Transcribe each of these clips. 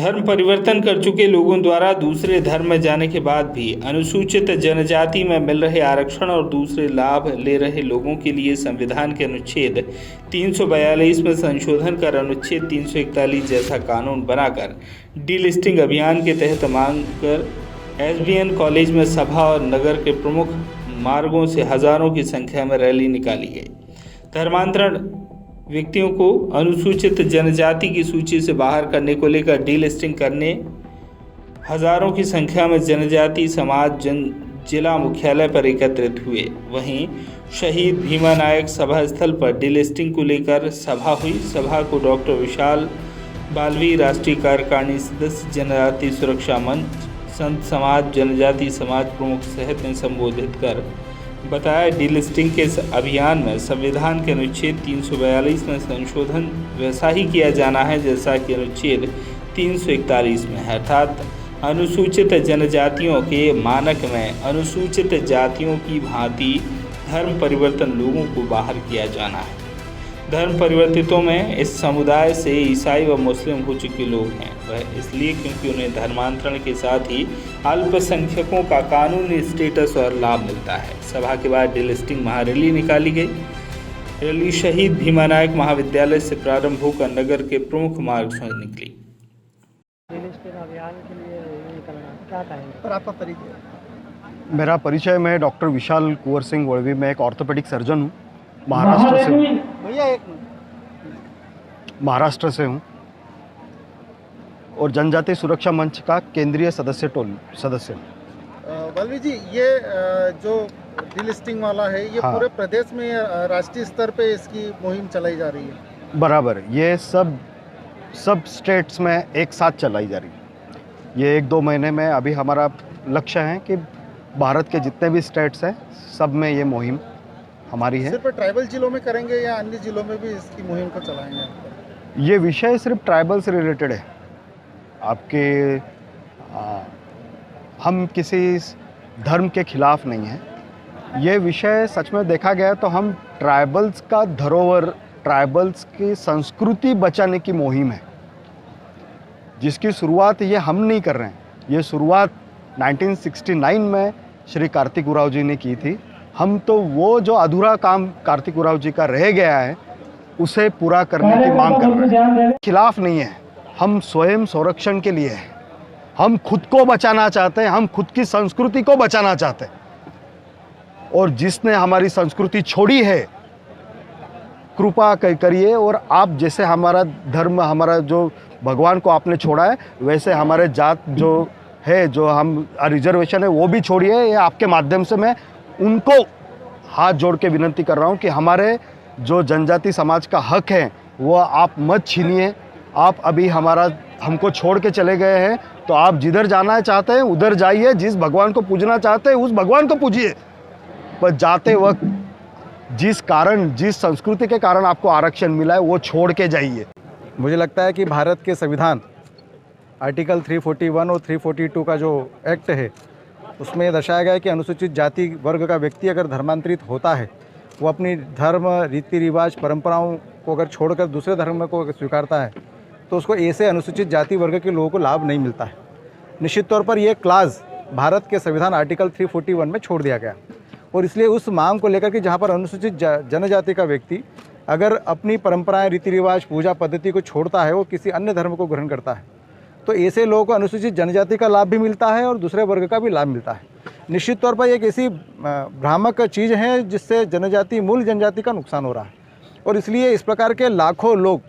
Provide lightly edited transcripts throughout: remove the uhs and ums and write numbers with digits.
धर्म परिवर्तन कर चुके लोगों द्वारा दूसरे धर्म में जाने के बाद भी अनुसूचित जनजाति में मिल रहे आरक्षण और दूसरे लाभ ले रहे लोगों के लिए संविधान के अनुच्छेद 342 में संशोधन कर अनुच्छेद 341 जैसा कानून बनाकर डीलिस्टिंग अभियान के तहत मांग कर एसबीएन कॉलेज में सभा और नगर के प्रमुख मार्गों से हजारों की संख्या में रैली निकाली गई। धर्मांतरण व्यक्तियों को अनुसूचित जनजाति की सूची से बाहर करने को लेकर डीलिस्टिंग करने हजारों की संख्या में जनजाति समाज जिला मुख्यालय पर एकत्रित हुए। वहीं शहीद भीमा नायक सभा स्थल पर डीलिस्टिंग को लेकर सभा हुई। सभा को डॉक्टर विशाल बालवी, राष्ट्रीय कार्यकारिणी सदस्य, जनजाति सुरक्षा मंच, संत समाज, जनजाति समाज प्रमुख सहित ने संबोधित कर बताया, डीलिस्टिंग के अभियान में संविधान के अनुच्छेद 342 में संशोधन वैसा ही किया जाना है जैसा कि अनुच्छेद 341 में है, अर्थात अनुसूचित जनजातियों के मानक में अनुसूचित जातियों की भांति धर्म परिवर्तन लोगों को बाहर किया जाना है। धर्म परिवर्तितों में इस समुदाय से ईसाई व मुस्लिम हो चुके लोग हैं, वह इसलिए क्योंकि उन्हें धर्मांतरण के साथ ही अल्पसंख्यकों का कानूनी स्टेटस और लाभ मिलता है। सभा के बाद डीलिस्टिंग महारैली निकाली गई। रैली शहीद भीमा नायक महाविद्यालय से प्रारंभ होकर नगर के प्रमुख मार्ग से निकली। मेरा परिचय, मैं डॉक्टर विशाल कुंवर सिंह वड़वी, मैं एक ऑर्थोपेडिक सर्जन हूँ, महाराष्ट्र से हूँ और जनजाति सुरक्षा मंच का केंद्रीय सदस्य वल्लवी जी, ये जो डीलिस्टिंग वाला है, ये हाँ, पूरे प्रदेश में राष्ट्रीय स्तर पे इसकी मुहिम चलाई जा रही है? बराबर, ये सब स्टेट्स में एक साथ चलाई जा रही है। ये 1-2 महीने में अभी हमारा लक्ष्य है कि भारत के जितने भी स्टेट्स हैं सब में ये मुहिम हमारी है। सिर्फ ट्राइबल जिलों में करेंगे या अन्य जिलों में भी इसकी मुहिम को चलाएंगे? ये विषय सिर्फ ट्राइबल से रिलेटेड है। आपके हम किसी धर्म के खिलाफ नहीं हैं। ये विषय सच में देखा गया तो हम ट्राइबल्स का धरोहर, ट्राइबल्स की संस्कृति बचाने की मुहिम है, जिसकी शुरुआत ये हम नहीं कर रहे हैं। ये शुरुआत 1969 में श्री कार्तिक उरांव जी ने की थी। हम तो वो जो अधूरा काम कार्तिक उरांव जी का रह गया है उसे पूरा करने की मांग कर रहे हैं। खिलाफ नहीं है, हम स्वयं संरक्षण के लिए हैं। हम खुद को बचाना चाहते हैं, हम खुद की संस्कृति को बचाना चाहते हैं। और जिसने हमारी संस्कृति छोड़ी है, कृपा करिए और आप जैसे हमारा धर्म, हमारा जो भगवान को आपने छोड़ा है, वैसे हमारे जात जो है, जो हम रिजर्वेशन है, वो भी छोड़िए। ये आपके माध्यम से मैं उनको हाथ जोड़ के विनती कर रहा हूँ कि हमारे जो जनजाति समाज का हक है वो आप मत छीनिए। आप अभी हमको छोड़ के चले गए हैं, तो आप जिधर जाना चाहते हैं उधर जाइए। जिस भगवान को पूजना चाहते हैं उस भगवान को पूजिए, पर जाते वक्त जिस संस्कृति के कारण आपको आरक्षण मिला है वो छोड़ के जाइए। मुझे लगता है कि भारत के संविधान आर्टिकल 341 और 342 का जो एक्ट है, उसमें यह दर्शाया गया है कि अनुसूचित जाति वर्ग का व्यक्ति अगर धर्मांतरित होता है, वो अपनी धर्म, रीति रिवाज, परंपराओं को अगर छोड़कर दूसरे धर्म को अगर स्वीकारता है तो उसको ऐसे अनुसूचित जाति वर्ग के लोगों को लाभ नहीं मिलता है। निश्चित तौर पर यह क्लास भारत के संविधान आर्टिकल 341 में छोड़ दिया गया और इसलिए उस मांग को लेकर कि जहाँ पर अनुसूचित जनजाति का व्यक्ति अगर अपनी परंपराएं, रीति रिवाज, पूजा पद्धति को छोड़ता है, वो किसी अन्य धर्म को ग्रहण करता है, तो ऐसे लोगों को अनुसूचित जनजाति का लाभ भी मिलता है और दूसरे वर्ग का भी लाभ मिलता है। निश्चित तौर पर एक ऐसी भ्रामक चीज़ है जिससे जनजाति, मूल जनजाति का नुकसान हो रहा है और इसलिए इस प्रकार के लाखों लोग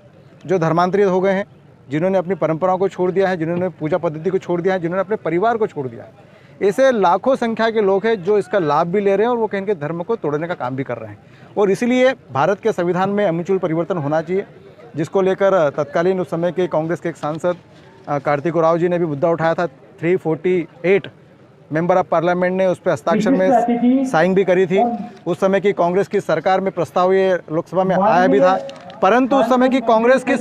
जो धर्मांतरित हो गए हैं, जिन्होंने अपनी परंपराओं को छोड़ दिया है, जिन्होंने पूजा पद्धति को छोड़ दिया है, जिन्होंने अपने परिवार को छोड़ दिया है, ऐसे लाखों संख्या के लोग हैं जो इसका लाभ भी ले रहे हैं और वो कहीं के धर्म को तोड़ने का काम भी कर रहे हैं। और इसलिए भारत के संविधान में आमूल परिवर्तन होना चाहिए, जिसको लेकर तत्कालीन उस समय के कांग्रेस के एक सांसद कार्तिक उरांव जी ने भी मुद्दा उठाया था। 348 मेंबर ऑफ पार्लियामेंट ने उस पर हस्ताक्षर में साइन भी करी थी। उस समय की कांग्रेस की सरकार में प्रस्ताव ये लोकसभा में आया भी था, परंतु उस समय की कांग्रेस की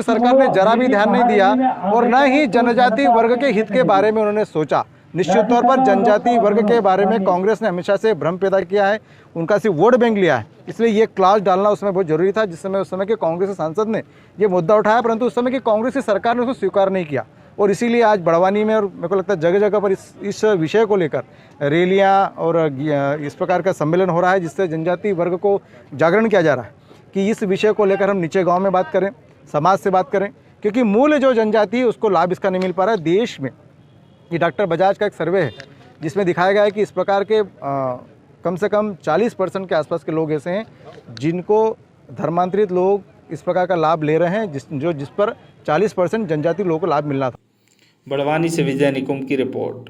सरकार ने जरा भी ध्यान नहीं दिया और न ही जनजाति वर्ग के हित के बारे में उन्होंने सोचा, निश्चित तौर पर जनजाति वर्ग के बारे में कांग्रेस ने हमेशा से भ्रम पैदा किया है, उनका सिर्फ वोट बैंक लिया है, इसलिए ये क्लास डालना उसमें बहुत जरूरी था। उस समय के कांग्रेस के सांसद ने ये मुद्दा उठाया, परंतु उस समय की कांग्रेस की सरकार ने उसको स्वीकार नहीं किया और इसीलिए आज बड़वानी में और मेरे को लगता है जगह जगह पर इस विषय को लेकर रैलियाँ और इस प्रकार का सम्मेलन हो रहा है, जिससे जनजाति वर्ग को जागरण किया जा रहा है कि इस विषय को लेकर हम नीचे गाँव में बात करें, समाज से बात करें, क्योंकि मूल जो जनजाति है उसको लाभ इसका नहीं मिल पा रहा है। देश में ये डॉक्टर बजाज का एक सर्वे है जिसमें दिखाया गया है कि इस प्रकार के कम से कम 40% के आसपास के लोग ऐसे हैं जिनको धर्मांतरित लोग इस प्रकार का लाभ ले रहे हैं, जिस पर 40% जनजाति लोगों को लाभ मिलना था। बड़वानी से विजय निकुंज की रिपोर्ट।